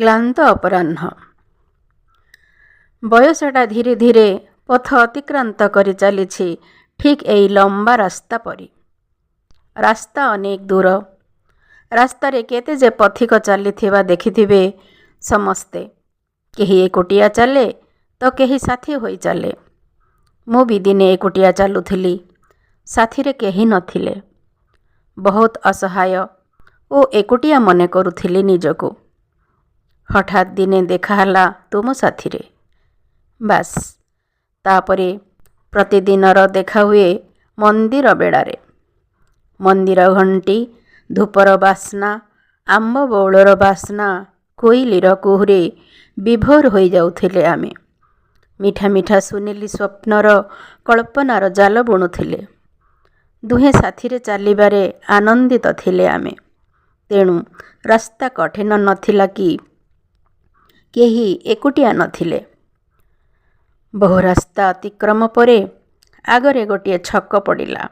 କ୍ଳାନ୍ତ ଅପରାହ୍ନ। ବୟସଟା ଧୀରେ ଧୀରେ ପଥ ଅତିକ୍ରାନ୍ତ କରି ଚାଲିଛି ଠିକ୍ ଏଇ ଲମ୍ବା ରାସ୍ତା ପରି। ରାସ୍ତା ଅନେକ ଦୂର। ରାସ୍ତାରେ କେତେ ଯେ ପଥିକ ଚାଲିଥିବା ଦେଖିଥିବେ ସମସ୍ତେ। କେହି ଏକୁଟିଆ ଚାଲେ ତ କେହି ସାଥୀ ହୋଇ ଚାଲେ। ମୁଁ ବି ଦିନେ ଏକୁଟିଆ ଚାଲୁଥିଲି। ସାଥିରେ କେହି ନଥିଲେ। ବହୁତ ଅସହାୟ ଓ ଏକୁଟିଆ ମନେ କରୁଥିଲି ନିଜକୁ। ହଠାତ୍ ଦିନେ ଦେଖା ହେଲା ତୁମ ସାଥିରେ। ବାସ୍, ତାପରେ ପ୍ରତିଦିନର ଦେଖା ହୁଏ ମନ୍ଦିର ବେଳାରେ। ମନ୍ଦିର ଘଣ୍ଟି, ଧୂପର ବାସ୍ନା, ଆମ୍ବ ବଉଳର ବାସ୍ନା, କୋଇଲିର କୁହୁରେ ବିଭୋର ହୋଇଯାଉଥିଲେ ଆମେ। ମିଠା ମିଠା ସୁନେଲି ସ୍ୱପ୍ନର କଳ୍ପନାର ଜାଲ ବୁଣୁଥିଲେ। ଦୁହେଁ ସାଥିରେ ଚାଲିବାରେ ଆନନ୍ଦିତ ଥିଲେ ଆମେ। ତେଣୁ ରାସ୍ତା କଠିନ ନଥିଲା କି କେହି ଏକୁଟିଆ ନଥିଲେ। ବହୁ ରାସ୍ତା ଅତିକ୍ରମ ପରେ ଆଗରେ ଗୋଟିଏ ଛକ ପଡ଼ିଲା।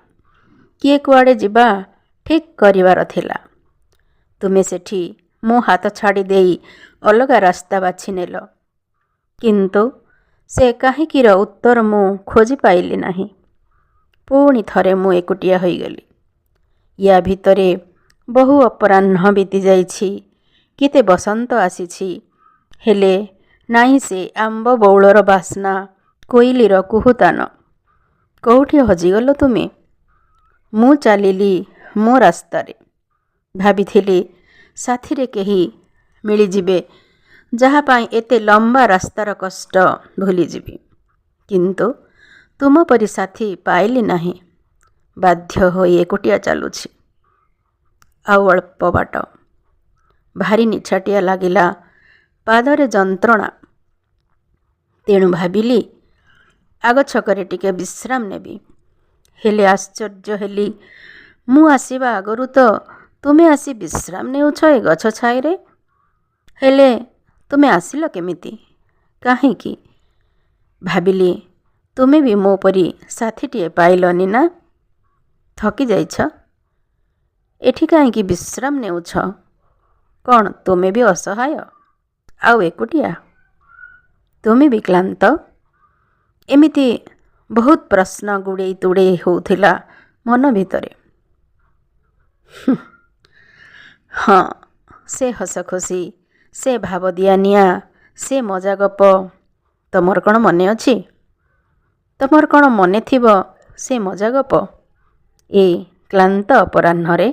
କିଏ କୁଆଡ଼େ ଯିବା ଠିକ୍ କରିବାର ଥିଲା। ତୁମେ ସେଠି ମୋ ହାତ ଛାଡ଼ି ଦେଇ ଅଲଗା ରାସ୍ତା ବାଛି ନେଲ। କିନ୍ତୁ ସେ କାହିଁକିର ଉତ୍ତର ମୁଁ ଖୋଜି ପାଇଲି ନାହିଁ। ପୁଣି ଥରେ ମୁଁ ଏକୁଟିଆ ହୋଇଗଲି। ୟା ଭିତରେ ବହୁ ଅପରାହ୍ନ ବିତି ଯାଇଛି। କେତେ ବସନ୍ତ ଆସିଛି। ହେଲେ ନାହିଁ ସେ ଆମ୍ବ ବଉଳର ବାସ୍ନା, କୋଇଲିର କୁହୁତାନ। କେଉଁଠି ହଜିଗଲ ତୁମେ? ମୁଁ ଚାଲିଲି ମୋ ରାସ୍ତାରେ। ଭାବିଥିଲି ସାଥିରେ କେହି ମିଳିଯିବେ ଯାହା ପାଇଁ ଏତେ ଲମ୍ବା ରାସ୍ତାର କଷ୍ଟ ଭୁଲିଯିବି। କିନ୍ତୁ ତୁମ ପରି ସାଥୀ ପାଇଲି ନାହିଁ। ବାଧ୍ୟ ହୋଇ ଏକୁଟିଆ ଚାଲୁଛି। ଆଉ ଅଳ୍ପ ବାଟ। ଭାରି ନିଛାଟିଆ ଲାଗିଲା। ପାଦରେ ଯନ୍ତ୍ରଣା। ତେଣୁ ଭାବିଲି ଆଗ ଛକରେ ଟିକେ ବିଶ୍ରାମ ନେବି। ହେଲେ ଆଶ୍ଚର୍ଯ୍ୟ ହେଲି, ମୁଁ ଆସିବା ଆଗରୁ ତ ତୁମେ ଆସି ବିଶ୍ରାମ ନେଉଛ ଏ ଗଛ ଛାଇରେ। ହେଲେ ତୁମେ ଆସିଲ କେମିତି? କାହିଁକି? ଭାବିଲି ତୁମେ ବି ମୋ ପରି ସାଥୀଟିଏ ପାଇଲନି ନା? ଥକି ଯାଇଛ? ଏଠି କାହିଁକି ବିଶ୍ରାମ ନେଉଛ? କ'ଣ ତୁମେ ବି ଅସହାୟ ଆଉ ଏକୁଟିଆ? ତୁମେ ବି କ୍ଳାନ୍ତ? ଏମିତି ବହୁତ ପ୍ରଶ୍ନ ଗୁଡ଼େଇ ତୁଡ଼େଇ ହେଉଥିଲା ମନ ଭିତରେ। ହଁ, ସେ ହସ ଖୁସି, ସେ ଭାବ ଦିଆନିଆ, ସେ ମଜା ଗପ ତମର କ'ଣ ମନେ ଅଛି? ତମର କ'ଣ ମନେ ଥିବ ସେ ମଜା ଗପ? ଏ କ୍ଳାନ୍ତ ଅପରାହ୍ନରେ